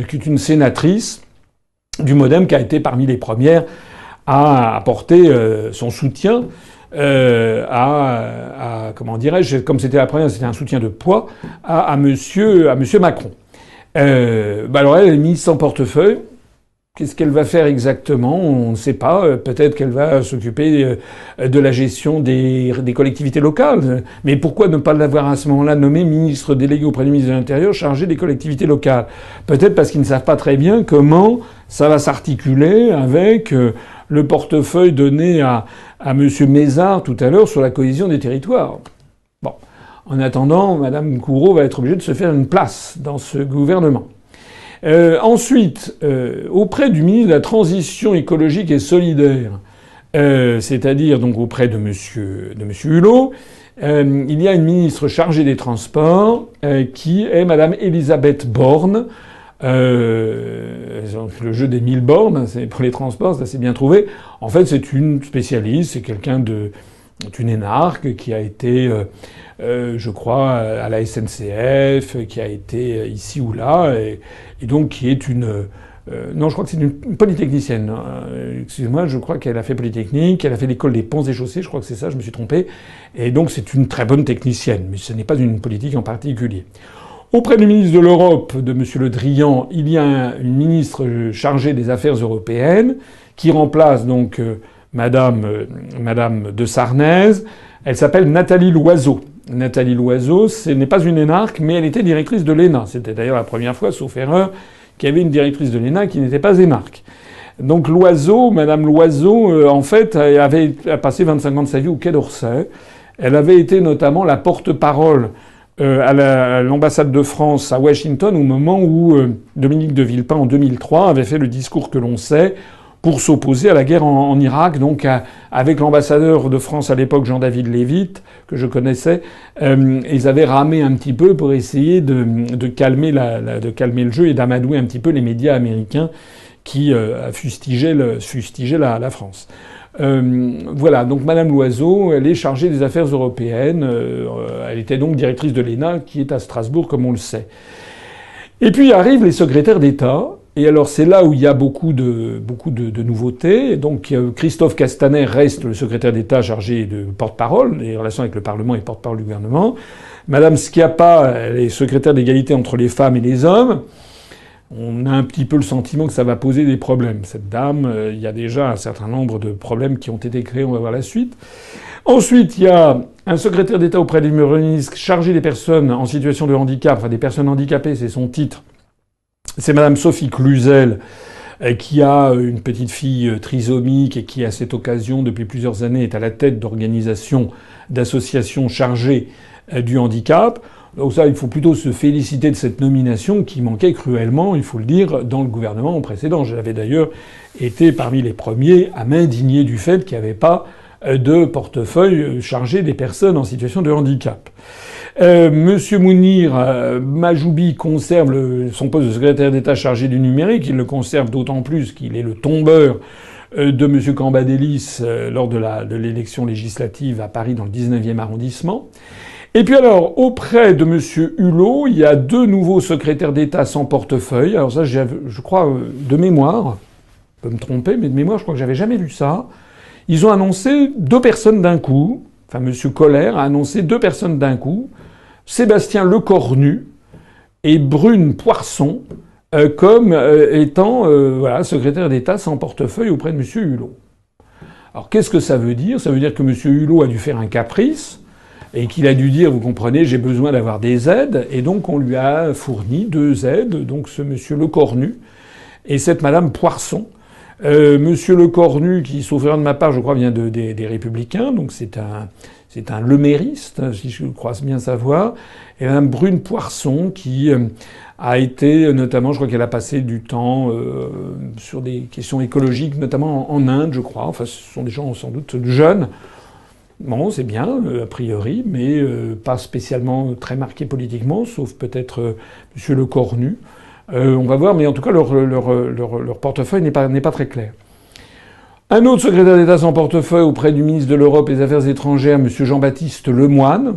qui est une sénatrice du Modem, qui a été parmi les premières à apporter son soutien comment dirais-je, comme c'était la première, c'était un soutien de poids à monsieur Macron. Alors elle est mise sans portefeuille. Qu'est-ce qu'elle va faire exactement? On ne sait pas. Peut-être qu'elle va s'occuper de la gestion des collectivités locales. Mais pourquoi ne pas l'avoir à ce moment-là nommé ministre délégué auprès du ministre de l'Intérieur chargé des collectivités locales? Peut-être parce qu'ils ne savent pas très bien comment ça va s'articuler avec le portefeuille donné à monsieur Mézard tout à l'heure sur la cohésion des territoires. Bon. En attendant, Madame Gouraud va être obligée de se faire une place dans ce gouvernement. Ensuite, auprès du ministre de la Transition écologique et solidaire, c'est-à-dire donc auprès de monsieur Hulot, il y a une ministre chargée des Transports qui est Madame Elisabeth Borne. Le jeu des 1000 bornes, c'est pour les transports, c'est assez bien trouvé. En fait, c'est une spécialiste, c'est quelqu'un une énarque qui a été, je crois, à la SNCF, qui a été ici ou là, et donc qui est non, je crois que c'est une polytechnicienne. Excusez-moi, je crois qu'elle a fait Polytechnique, elle a fait l'école des ponts et chaussées, je crois que c'est ça, je me suis trompé. Et donc c'est une très bonne technicienne, mais ce n'est pas une politique en particulier. Auprès du ministre de l'Europe, de M. Le Drian, il y a une ministre chargée des Affaires européennes qui remplace donc Madame de Sarnez. Elle s'appelle Nathalie Loiseau. Nathalie Loiseau, ce n'est pas une énarque, mais elle était directrice de l'ENA. C'était d'ailleurs la première fois, sauf erreur, qu'il y avait une directrice de l'ENA qui n'était pas énarque. Donc Loiseau, Madame Loiseau, en fait, a passé 25 ans de sa vie au Quai d'Orsay. Elle avait été notamment la porte-parole à l'ambassade de France à Washington au moment où Dominique de Villepin, en 2003, avait fait le discours que l'on sait pour s'opposer à la guerre en Irak. Donc avec l'ambassadeur de France à l'époque, Jean-David Lévite, que je connaissais, ils avaient ramé un petit peu pour essayer de calmer le jeu et d'amadouer un petit peu les médias américains qui fustigeaient la France. Voilà, donc Madame Loiseau, elle est chargée des affaires européennes. Elle était donc directrice de l'ENA, qui est à Strasbourg, comme on le sait. Et puis arrivent les secrétaires d'État. Et alors c'est là où il y a beaucoup de nouveautés. Donc Christophe Castaner reste le secrétaire d'État chargé de porte-parole, des relations avec le Parlement et porte-parole du gouvernement. Madame Schiappa, elle est secrétaire d'égalité entre les femmes et les hommes. On a un petit peu le sentiment que ça va poser des problèmes. Cette dame, il y a déjà un certain nombre de problèmes qui ont été créés, on va voir la suite. Ensuite, il y a un secrétaire d'État auprès du ministre chargé des personnes en situation de handicap, enfin des personnes handicapées, c'est son titre. C'est Madame Sophie Cluzel, qui a une petite fille trisomique et qui, à cette occasion, depuis plusieurs années, est à la tête d'organisations, d'associations chargées du handicap. Donc ça, il faut plutôt se féliciter de cette nomination qui manquait cruellement, il faut le dire, dans le gouvernement précédent. J'avais d'ailleurs été parmi les premiers à m'indigner du fait qu'il n'y avait pas de portefeuille chargé des personnes en situation de handicap. Monsieur Mounir Majoubi conserve son poste de secrétaire d'État chargé du numérique. Il le conserve d'autant plus qu'il est le tombeur de monsieur Cambadélis lors de l'élection législative à Paris dans le 19e arrondissement. Et puis alors, auprès de monsieur Hulot, il y a 2 nouveaux secrétaires d'État sans portefeuille. Alors ça, je crois, de mémoire, je peux me tromper, mais de mémoire, je crois que j'avais jamais lu ça. Ils ont annoncé 2 personnes d'un coup. Enfin, monsieur Colère a annoncé 2 personnes d'un coup. Sébastien Lecornu et Brune Poisson comme étant secrétaire d'État sans portefeuille auprès de monsieur Hulot. Alors qu'est-ce que ça veut dire ? Ça veut dire que monsieur Hulot a dû faire un caprice et qu'il a dû dire, vous comprenez, j'ai besoin d'avoir des aides, et donc on lui a fourni 2 aides, donc ce monsieur Lecornu et cette madame Poisson. Monsieur Lecornu, qui, sauf erreur de ma part, je crois, vient des Républicains, donc c'est un lemériste, si je crois bien savoir, et madame Brune Poisson, qui a été, notamment, je crois qu'elle a passé du temps sur des questions écologiques, notamment en Inde, je crois. Enfin, ce sont des gens sans doute jeunes. Bon, c'est bien, a priori, mais pas spécialement très marqués politiquement, sauf peut-être monsieur Lecornu. On va voir, mais en tout cas, leur portefeuille n'est pas très clair. Un autre secrétaire d'État sans portefeuille auprès du ministre de l'Europe et des Affaires étrangères, M. Jean-Baptiste Lemoyne.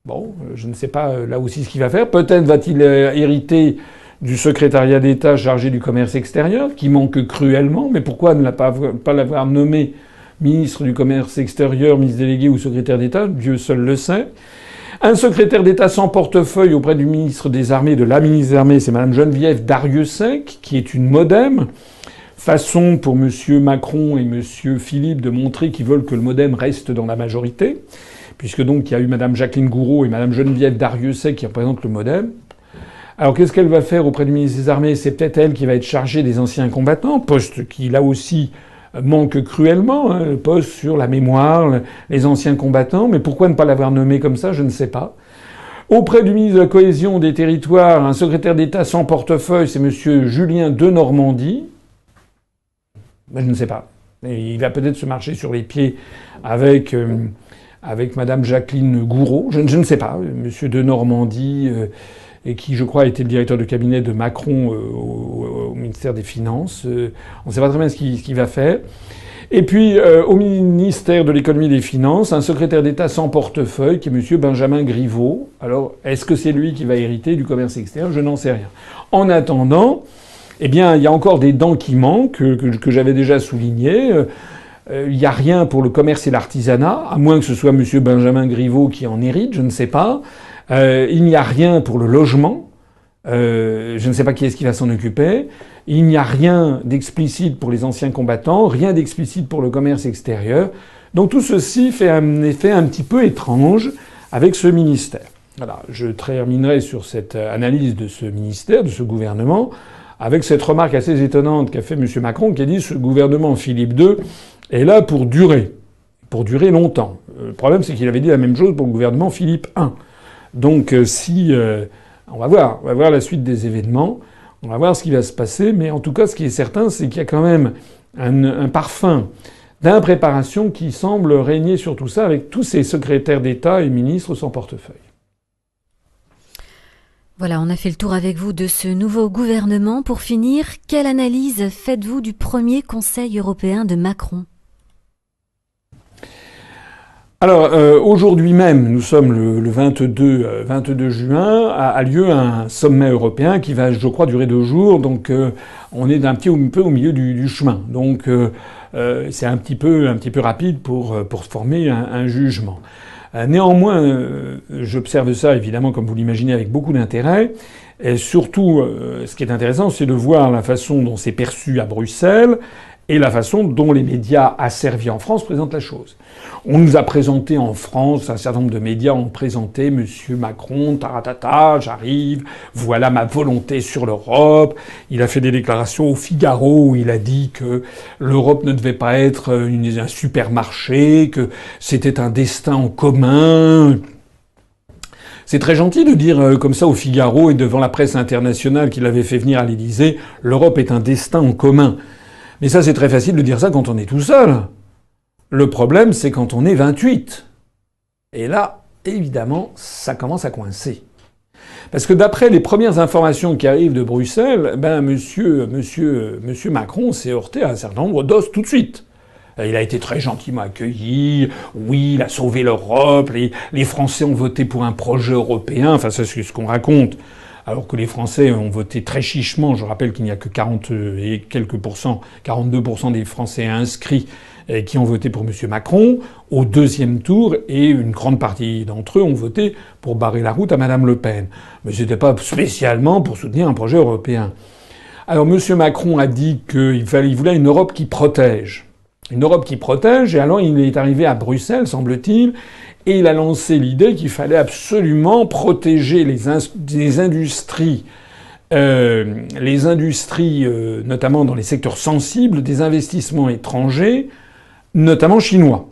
Bon, je ne sais pas là aussi ce qu'il va faire. Peut-être va-t-il hériter du secrétariat d'État chargé du commerce extérieur, qui manque cruellement. Mais pourquoi ne pas l'avoir nommé ministre du commerce extérieur, ministre délégué ou secrétaire d'État ? Dieu seul le sait. Un secrétaire d'État sans portefeuille auprès du ministre des Armées, de la ministre des Armées, c'est Mme Geneviève Dariussec, qui est une MoDem. Façon pour M. Macron et M. Philippe de montrer qu'ils veulent que le MoDem reste dans la majorité, puisque donc il y a eu Mme Jacqueline Gouraud et Mme Geneviève Dariussec qui représentent le MoDem. Alors qu'est-ce qu'elle va faire auprès du ministre des Armées ? C'est peut-être elle qui va être chargée des anciens combattants, poste qui là aussi manque cruellement, le poste sur la mémoire, les anciens combattants. Mais pourquoi ne pas l'avoir nommé comme ça ? Je ne sais pas. Auprès du ministre de la Cohésion des Territoires, un secrétaire d'État sans portefeuille, c'est M. Julien Denormandie. Ben, je ne sais pas. Et il va peut-être se marcher sur les pieds avec Mme Jacqueline Gouraud. Je ne sais pas. M. Denormandie, et qui, je crois, était le directeur de cabinet de Macron au ministère des Finances. On ne sait pas très bien ce qu'il va faire. Et puis, au ministère de l'Économie et des Finances, un secrétaire d'État sans portefeuille, qui est M. Benjamin Griveaux. Alors, est-ce que c'est lui qui va hériter du commerce extérieur ? Je n'en sais rien. En attendant, eh bien, il y a encore des dents qui manquent, que j'avais déjà soulignées. Il n'y a rien pour le commerce et l'artisanat, à moins que ce soit M. Benjamin Griveaux qui en hérite, je ne sais pas. Il n'y a rien pour le logement. Je ne sais pas qui est-ce qui va s'en occuper. Il n'y a rien d'explicite pour les anciens combattants, rien d'explicite pour le commerce extérieur. Donc tout ceci fait un effet un petit peu étrange avec ce ministère. Voilà, je terminerai sur cette analyse de ce ministère, de ce gouvernement, avec cette remarque assez étonnante qu'a fait M. Macron, qui a dit « ce gouvernement Philippe II est là pour durer longtemps ». Le problème, c'est qu'il avait dit la même chose pour le gouvernement Philippe I. Donc on va voir la suite des événements, on va voir ce qui va se passer, mais en tout cas, ce qui est certain, c'est qu'il y a quand même un parfum d'impréparation qui semble régner sur tout ça, avec tous ces secrétaires d'État et ministres sans portefeuille. Voilà, on a fait le tour avec vous de ce nouveau gouvernement. Pour finir, quelle analyse faites-vous du premier Conseil européen de Macron ? Alors, aujourd'hui même, nous sommes le 22 juin, a lieu un sommet européen qui va, je crois, durer 2 jours. Donc, on est un peu au milieu du chemin. Donc, c'est un petit peu rapide pour former un jugement. Néanmoins, j'observe ça évidemment, comme vous l'imaginez, avec beaucoup d'intérêt. Et surtout, ce qui est intéressant, c'est de voir la façon dont c'est perçu à Bruxelles et la façon dont les médias asservis en France présentent la chose. On nous a présenté en France, un certain nombre de médias ont présenté Monsieur Macron, taratata, j'arrive, voilà ma volonté sur l'Europe. Il a fait des déclarations au Figaro où il a dit que l'Europe ne devait pas être un supermarché, que c'était un destin en commun. C'est très gentil de dire comme ça au Figaro et devant la presse internationale qu'il avait fait venir à l'Élysée, l'Europe est un destin en commun. Mais ça, c'est très facile de dire ça quand on est tout seul. Le problème, c'est quand on est 28. Et là, évidemment, ça commence à coincer. Parce que d'après les premières informations qui arrivent de Bruxelles, monsieur Macron s'est heurté à un certain nombre d'os tout de suite. Il a été très gentiment accueilli. Oui, il a sauvé l'Europe. Les Français ont voté pour un projet européen. Enfin, ça, c'est ce qu'on raconte. Alors que les Français ont voté très chichement. Je rappelle qu'il n'y a que 40 et quelques pourcents, 42% des Français inscrits qui ont voté pour M. Macron au deuxième tour, et une grande partie d'entre eux ont voté pour barrer la route à Mme Le Pen. Mais c'était pas spécialement pour soutenir un projet européen. Alors M. Macron a dit qu'il voulait une Europe qui protège. Une Europe qui protège, et alors il est arrivé à Bruxelles, semble-t-il, et il a lancé l'idée qu'il fallait absolument protéger les industries, notamment dans les secteurs sensibles, des investissements étrangers, notamment chinois.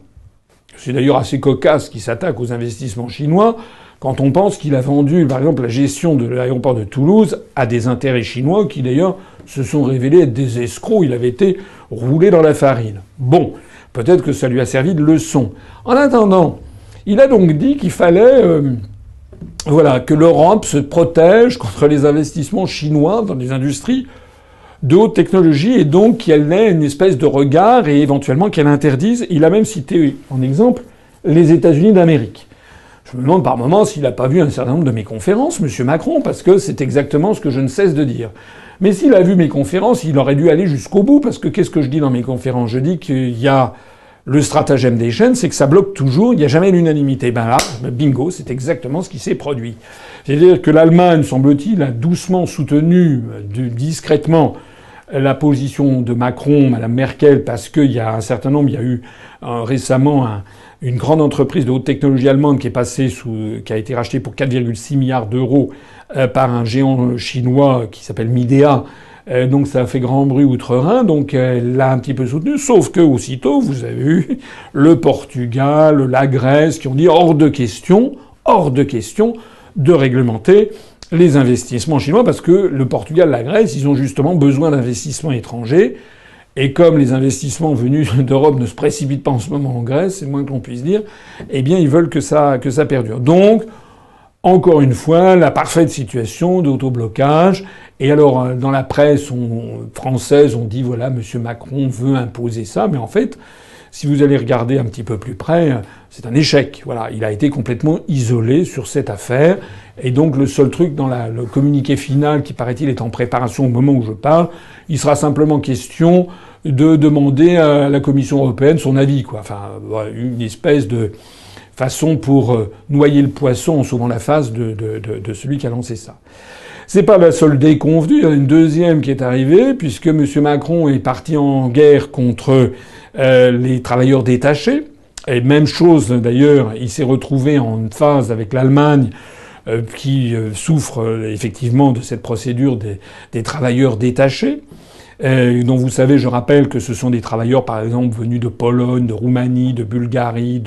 C'est d'ailleurs assez cocasse qu'il s'attaque aux investissements chinois quand on pense qu'il a vendu, par exemple, la gestion de l'aéroport de Toulouse à des intérêts chinois qui, d'ailleurs, se sont révélés être des escrocs. Il avait été roulé dans la farine. Bon, peut-être que ça lui a servi de leçon. En attendant, il a donc dit qu'il fallait que l'Europe se protège contre les investissements chinois dans des industries de haute technologie, et donc qu'elle ait une espèce de regard et éventuellement qu'elle interdise. Il a même cité en exemple les États-Unis d'Amérique. Je me demande par moments s'il n'a pas vu un certain nombre de mes conférences, M. Macron, parce que c'est exactement ce que je ne cesse de dire. Mais s'il a vu mes conférences, il aurait dû aller jusqu'au bout, parce que qu'est-ce que je dis dans mes conférences? Je dis qu'il y a le stratagème des chaînes, c'est que ça bloque toujours, il n'y a jamais l'unanimité. Ben là, bingo, c'est exactement ce qui s'est produit. C'est-à-dire que l'Allemagne, semble-t-il, a doucement soutenu, discrètement, la position de Macron, Mme Merkel, parce qu'il y a un certain nombre, il y a eu récemment une grande entreprise de haute technologie allemande qui a été rachetée pour 4,6 milliards d'euros par un géant chinois qui s'appelle Midea. Donc ça a fait grand bruit outre-Rhin, donc elle l'a un petit peu soutenu, sauf que aussitôt, vous avez eu le Portugal, la Grèce qui ont dit hors de question de réglementer les investissements chinois, parce que le Portugal, la Grèce, ils ont justement besoin d'investissements étrangers. Et comme les investissements venus d'Europe ne se précipitent pas en ce moment en Grèce, c'est le moins que l'on puisse dire, eh bien ils veulent que ça perdure. Donc, encore une fois, la parfaite situation d'autoblocage. Et alors, dans la presse française, on dit voilà, M. Macron veut imposer ça, mais en fait, si vous allez regarder un petit peu plus près, c'est un échec. Voilà, il a été complètement isolé sur cette affaire. Et donc le seul truc dans le communiqué final, qui paraît-il est en préparation au moment où je parle, il sera simplement question de demander à la Commission européenne son avis, quoi. Enfin, une espèce de façon pour noyer le poisson en sauvant la face de celui qui a lancé ça. C'est pas la seule déconvenue, il y en a une deuxième qui est arrivée, puisque M. Macron est parti en guerre contre les travailleurs détachés. Et même chose d'ailleurs, il s'est retrouvé en phase avec l'Allemagne, qui souffre effectivement de cette procédure des travailleurs détachés, dont vous savez, je rappelle que ce sont des travailleurs par exemple venus de Pologne, de Roumanie, de Bulgarie,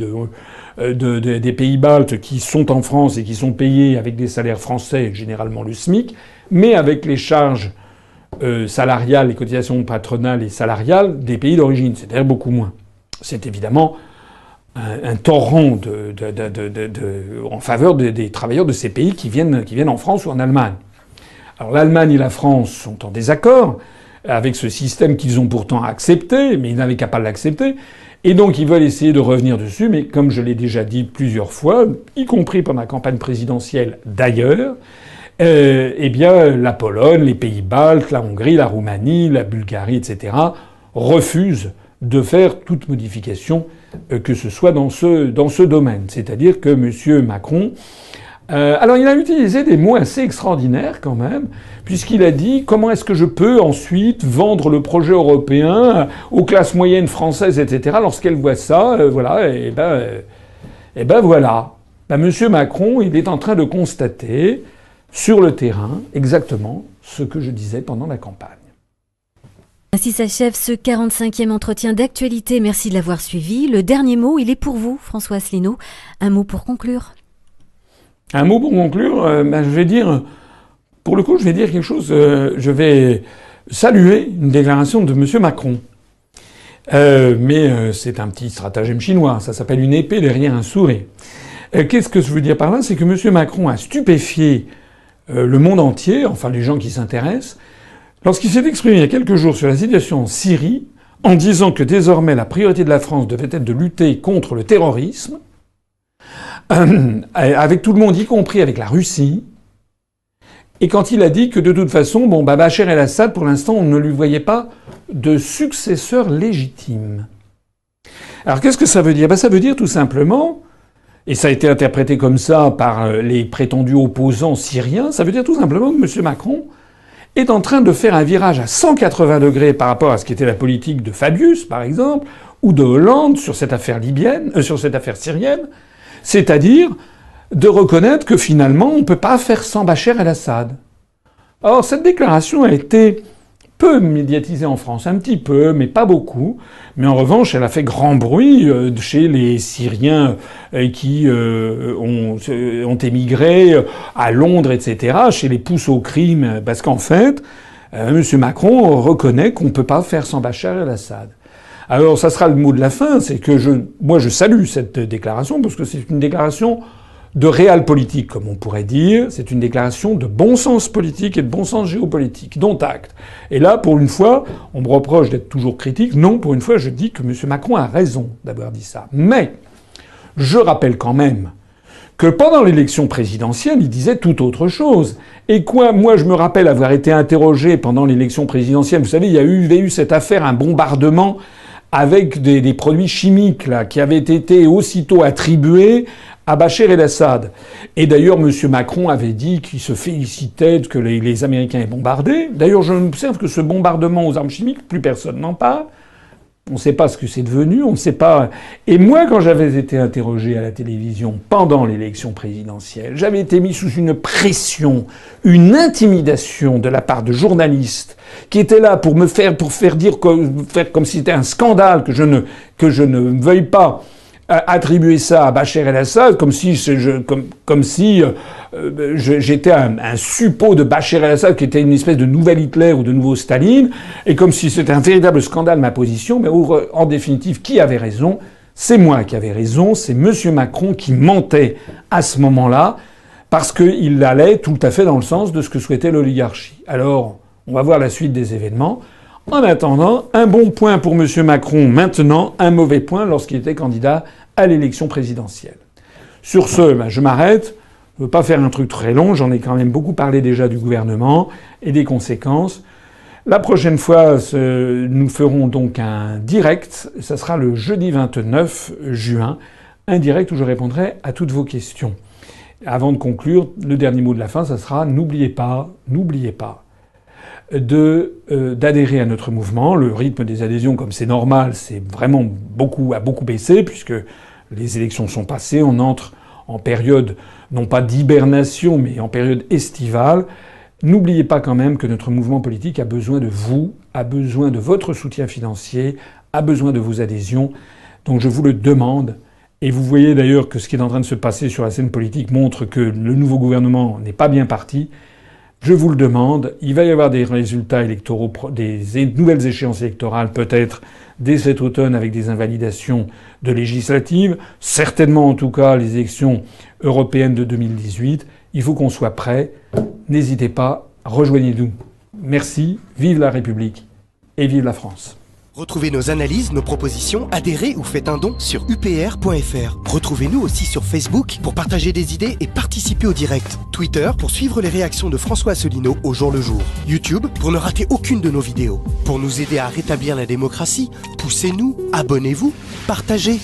des pays baltes, qui sont en France et qui sont payés avec des salaires français, généralement le SMIC, mais avec les charges salariales, les cotisations patronales et salariales des pays d'origine, c'est-à-dire beaucoup moins. C'est évidemment un torrent en faveur des travailleurs de ces pays qui viennent en France ou en Allemagne. Alors l'Allemagne et la France sont en désaccord avec ce système qu'ils ont pourtant accepté, mais ils n'avaient qu'à pas l'accepter. Et donc ils veulent essayer de revenir dessus, mais comme je l'ai déjà dit plusieurs fois, y compris pendant la campagne présidentielle d'ailleurs, eh bien la Pologne, les pays baltes, la Hongrie, la Roumanie, la Bulgarie, etc. refusent de faire toute modification que ce soit dans ce domaine. C'est-à-dire que M. Macron... alors il a utilisé des mots assez extraordinaires quand même, puisqu'il a dit « Comment est-ce que je peux ensuite vendre le projet européen aux classes moyennes françaises, etc. » Lorsqu'elles voient ça, voilà, et ben voilà. Ben, M. Macron, il est en train de constater sur le terrain exactement ce que je disais pendant la campagne. Ainsi s'achève ce 45e entretien d'actualité. Merci de l'avoir suivi. Le dernier mot, il est pour vous, François Asselineau. Un mot pour conclure. Un mot pour conclure, je vais dire, pour le coup, je vais dire quelque chose. Je vais saluer une déclaration de M. Macron. Mais c'est un petit stratagème chinois. Ça s'appelle une épée derrière un sourire. Qu'est-ce que je veux dire par là? C'est que M. Macron a stupéfié le monde entier, enfin les gens qui s'intéressent, lorsqu'il s'est exprimé il y a quelques jours sur la situation en Syrie, en disant que désormais la priorité de la France devait être de lutter contre le terrorisme, avec tout le monde, y compris avec la Russie, et quand il a dit que de toute façon, Bachar el-Assad, pour l'instant, on ne lui voyait pas de successeur légitime. Alors qu'est-ce que ça veut dire? Ça veut dire tout simplement, et ça a été interprété comme ça par les prétendus opposants syriens, ça veut dire tout simplement que M. Macron est en train de faire un virage à 180 degrés par rapport à ce qu'était la politique de Fabius, par exemple, ou de Hollande sur cette affaire sur cette affaire syrienne, c'est-à-dire de reconnaître que finalement, on ne peut pas faire sans Bachar el-Assad. Alors, cette déclaration a été peu médiatisée en France, un petit peu, mais pas beaucoup. Mais en revanche, elle a fait grand bruit chez les Syriens qui ont émigré à Londres, etc., chez les pousses au crime, parce qu'en fait, M. Macron reconnaît qu'on ne peut pas faire sans Bachar el-Assad. Alors, ça sera le mot de la fin, c'est que moi je salue cette déclaration, parce que c'est une déclaration de réel politique, comme on pourrait dire. C'est une déclaration de bon sens politique et de bon sens géopolitique, dont acte. Et là, pour une fois, on me reproche d'être toujours critique. Non, pour une fois, je dis que M. Macron a raison d'avoir dit ça. Mais, je rappelle quand même que pendant l'élection présidentielle, il disait tout autre chose. Et quoi, moi, je me rappelle avoir été interrogé pendant l'élection présidentielle. Vous savez, il y avait eu cette affaire, un bombardement avec des produits chimiques, là, qui avaient été aussitôt attribués à Bachar el-Assad. Et d'ailleurs, M. Macron avait dit qu'il se félicitait que les Américains aient bombardé. D'ailleurs, je observe que ce bombardement aux armes chimiques, plus personne n'en parle. On ne sait pas ce que c'est devenu, on ne sait pas. Et moi, quand j'avais été interrogé à la télévision pendant l'élection présidentielle, j'avais été mis sous une pression, une intimidation de la part de journalistes qui étaient là pour faire comme si c'était un scandale que je ne veuille pas attribuer ça à Bachar el-Assad, comme si j'étais un suppôt de Bachar el-Assad qui était une espèce de nouvel Hitler ou de nouveau Staline, et comme si c'était un véritable scandale ma position. Mais en définitive, qui avait raison? C'est moi qui avais raison, c'est M. Macron qui mentait à ce moment-là, parce qu'il allait tout à fait dans le sens de ce que souhaitait l'oligarchie. Alors, on va voir la suite des événements. En attendant, un bon point pour M. Macron maintenant, un mauvais point lorsqu'il était candidat à l'élection présidentielle. Sur ce, je m'arrête. Je ne veux pas faire un truc très long. J'en ai quand même beaucoup parlé déjà du gouvernement et des conséquences. La prochaine fois, nous ferons donc un direct. Ça sera le jeudi 29 juin. Un direct où je répondrai à toutes vos questions. Avant de conclure, le dernier mot de la fin, ça sera n'oubliez pas d'adhérer à notre mouvement. Le rythme des adhésions, comme c'est normal, c'est vraiment a beaucoup baissé, puisque les élections sont passées. On entre en période, non pas d'hibernation, mais en période estivale. N'oubliez pas quand même que notre mouvement politique a besoin de vous, a besoin de votre soutien financier, a besoin de vos adhésions. Donc je vous le demande. Et vous voyez d'ailleurs que ce qui est en train de se passer sur la scène politique montre que le nouveau gouvernement n'est pas bien parti. Je vous le demande, il va y avoir des résultats électoraux, des nouvelles échéances électorales peut-être dès cet automne avec des invalidations de législatives, certainement en tout cas les élections européennes de 2018. Il faut qu'on soit prêt. N'hésitez pas, rejoignez-nous. Merci, vive la République et vive la France. Retrouvez nos analyses, nos propositions, adhérez ou faites un don sur upr.fr. Retrouvez-nous aussi sur Facebook pour partager des idées et participer au direct. Twitter pour suivre les réactions de François Asselineau au jour le jour. YouTube pour ne rater aucune de nos vidéos. Pour nous aider à rétablir la démocratie, poussez-nous, abonnez-vous, partagez.